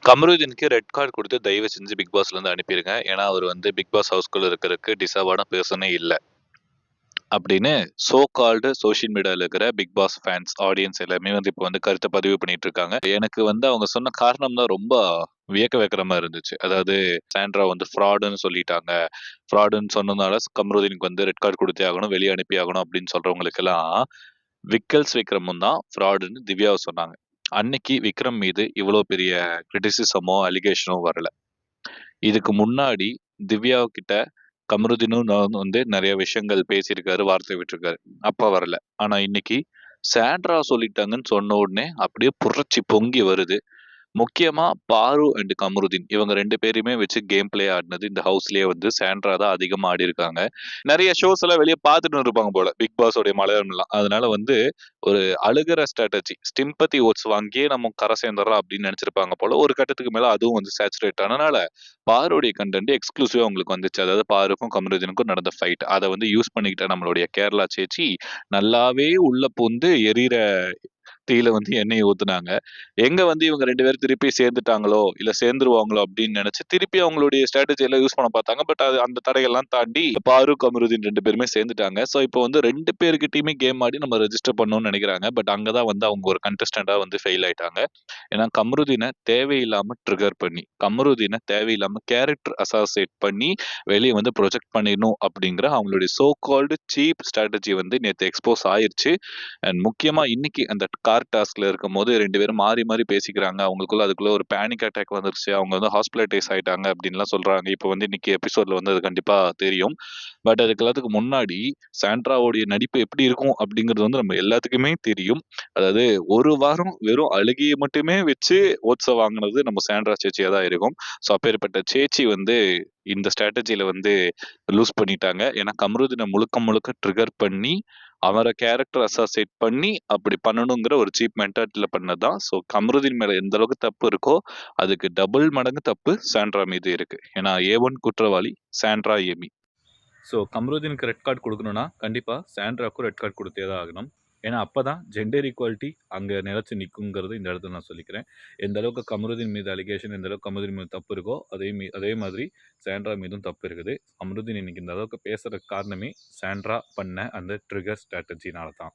கமருதீனுக்கு red card குடுத்து தயவு செஞ்சு பிக் பாஸ்லருந்து அனுப்பிருங்க. ஏன்னா, அவரு வந்து பிக் பாஸ் ஹவுஸ்குள்ள இருக்கறதுக்கு டிசர்வான பெர்சனே இல்ல. அப்படின்னு சோ கால்டு சோசியல் மீடியால இருக்கிற பிக் பாஸ் ஃபேன்ஸ், ஆடியன்ஸ் எல்லாமே வந்து இப்ப வந்து கருத்த பதிவு பண்ணிட்டு இருக்காங்க. எனக்கு வந்து அவங்க சொன்ன காரணம் தான் ரொம்ப வியக்க வைக்கிற மாரி இருந்துச்சு. அதாவது சாண்ட்ரா வந்து ஃப்ராடுன்னு சொல்லிட்டாங்க. ஃப்ராடுன்னு சொன்னதுனால கமருதீனுக்கு வந்து ரெட் கார்ட் குடுத்தே ஆகணும், வெளிய அனுப்பி ஆகணும் அப்படின்னு சொல்றவங்களுக்கெல்லாம், விக்கல்ஸ் விக்ரமும் தான் ஃப்ராடுன்னு திவ்யாவ சொன்னாங்க. அன்னைக்கு விக்ரம் மீது இவ்வளோ பெரிய கிரிட்டிசிசமோ, அலிகேஷனோ வரல. இதுக்கு முன்னாடி திவ்யா கிட்ட கமருதீனும் நான் வந்து நெறைய விஷயங்கள் பேசியிருக்காரு, வார்த்தை விட்டுருக்காரு. அப்ப வரல. ஆனா இன்னைக்கு சாண்ட்ரா சொல்லிட்டாங்கன்னு சொன்ன உடனே அப்படியே புரட்சி பொங்கி வருது. முக்கியமா பாரு அண்ட் கமருதீன் இவங்க 2 பேரையுமே வச்சு கேம் பிளே ஆடுனது இந்த ஹவுஸ்லயே வந்து சாண்ட்ரா தான் அதிகமா ஆடியிருக்காங்க. நெறைய ஷோஸ் எல்லாம் வெளிய பார்த்துட்டு இருப்பாங்க போல. பிக் பாஸ் உடைய மலையாளம்லாம். அதனால வந்து ஒரு அழுகுற ஸ்ட்ராட்டஜி, சிம்பத்தி வோட்ஸ் வாங்கியே நம்ம கரை சேர்ந்துர்றோம் அப்படின்னு நெனச்சிருப்பாங்க போல. ஒரு கட்டத்துக்கு மேல அதுவும் வந்து சேச்சுரேட் ஆனனால, பாருடைய கன்டென்ட் எக்ஸ்க்ளூசிவா உங்களுக்கு வந்துச்சு. அதாவது பாருக்கும், கமருதீனுக்கும் நடந்த ஃபைட். அத வந்து யூஸ் பண்ணிக்கிட்ட நம்மளுடைய கேரளா சேச்சி, நல்லாவே உள்ள பூந்து எரியிற தீயில வந்து எண்ணெய ஊத்துனாங்க. எங்க வந்து இவங்க 2 பேரும் திருப்பி சேர்ந்துட்டாங்களோ, இல்ல சேர்ந்துருவாங்களோ அப்படின்னு நெனச்சு, திருப்பி அவங்களுடைய ஸ்ட்ராட்டஜி எல்லாம் யூஸ் பண்ண பார்த்தாங்க. பட் அது அந்த தடைகள்லாம் தாண்டி பாரு, கமருதீன் 2 பேருமே சேர்ந்துட்டாங்க. ஸோ இப்போ வந்து 2 பேர்கிட்டயுமே கேம் ஆடி நம்ம ரெஜிஸ்டர் பண்ணணும்னு நெனைக்கிறாங்க. பட் அங்க தான் வந்து அவங்க ஒரு கண்டஸ்டன்ட்டா வந்து ஃபெயில் ஆயிட்டாங்க. ஏன்னா கமருதீன தேவையில்லாம ட்ரிகர் பண்ணி, கமருதீன தேவையில்லாம கேரக்டர் அசாசியேட் பண்ணி, வெளிய வந்து ப்ரொஜெக்ட் பண்ணிடணும் அப்படிங்கிற அவங்களுடைய சோ கால்டு சீப் ஸ்ட்ராட்டஜி வந்து நேத்து எக்ஸ்போஸ் ஆயிருச்சு. அண்ட் முக்கியமா இன்னைக்கு அந்த கார் டாஸ்க்ல இருக்கும்போது 2 பேரும் மாறி மாறி பேசிக்கிறாங்க. அவங்களுக்குள்ள அதுக்குள்ள ஒரு பேனிக் அட்டாக் வந்துருச்சு. அவங்க வந்து ஹாஸ்பிட்டலைஸ் ஆயிட்டாங்க அப்படின்லாம் சொல்றாங்க. இப்போ வந்து இன்னைக்கு எபிசோட்ல வந்து அது கண்டிப்பா தெரியும். பட் அதுக்கு எல்லாத்துக்கும் முன்னாடி சாண்ட்ராவுடைய நடிப்பு எப்படி இருக்கும் அப்படிங்கிறது வந்து நம்ம எல்லாத்துக்குமே தெரியும். அதாவது ஒரு வாரம் வெறும் அழுகைய மட்டுமே வச்சு ஓட்ஸ வாங்குனது நம்ம சாண்ட்ரா சேச்சியா தான் இருக்கும். ஸோ அப்பேற்பட்ட சேச்சி வந்து இந்த ஸ்ட்ராட்டஜில வந்து லூஸ் பண்ணிட்டாங்க. ஏன்னா கமருதீன முழுக்க முழுக்க ட்ரிகர் பண்ணி, அவர கேரக்டர் அசாசியேட் பண்ணி, அப்படி பண்ணணுங்கிற ஒரு சீப் மென்டாலிட்டில பண்ணது தான். ஸோ கமருதீன் மேல எந்த அளவுக்கு தப்பு இருக்கோ, அதுக்கு டபுள் மடங்கு தப்பு சாண்ட்ரா மீது இருக்கு. ஏன்னா A1 குற்றவாளி, சாண்ட்ரா ஏமி. ஸோ கமருதீனுக்கு ரெட் கார்ட் குடுக்கணும்னா, கண்டிப்பா சாண்ட்ராக்கும் ரெட் கார்ட் குடுத்தே தான் ஆகணும். ஏன்னா அப்பதான் ஜெண்டர் ஈக்வாலிட்டி அங்க நிலைச்சு நிக்குங்கிறது இந்த இடத்துல நான் சொல்லிக்கிறேன். எந்த அளவுக்கு கமருதீன் மீது அலிகேஷன், எந்த அளவுக்கு கமருதீன் மீது தப்பு இருக்கோ, அதே மாதிரி சாண்ட்ரா மீதும் தப்பு இருக்குது. கமருதீன் இன்னைக்கு இந்த அளவுக்கு பேசுறதுக்கு காரணமே சாண்ட்ரா பண்ண அந்த ட்ரிகர் ஸ்ட்ராட்டஜினால தான்.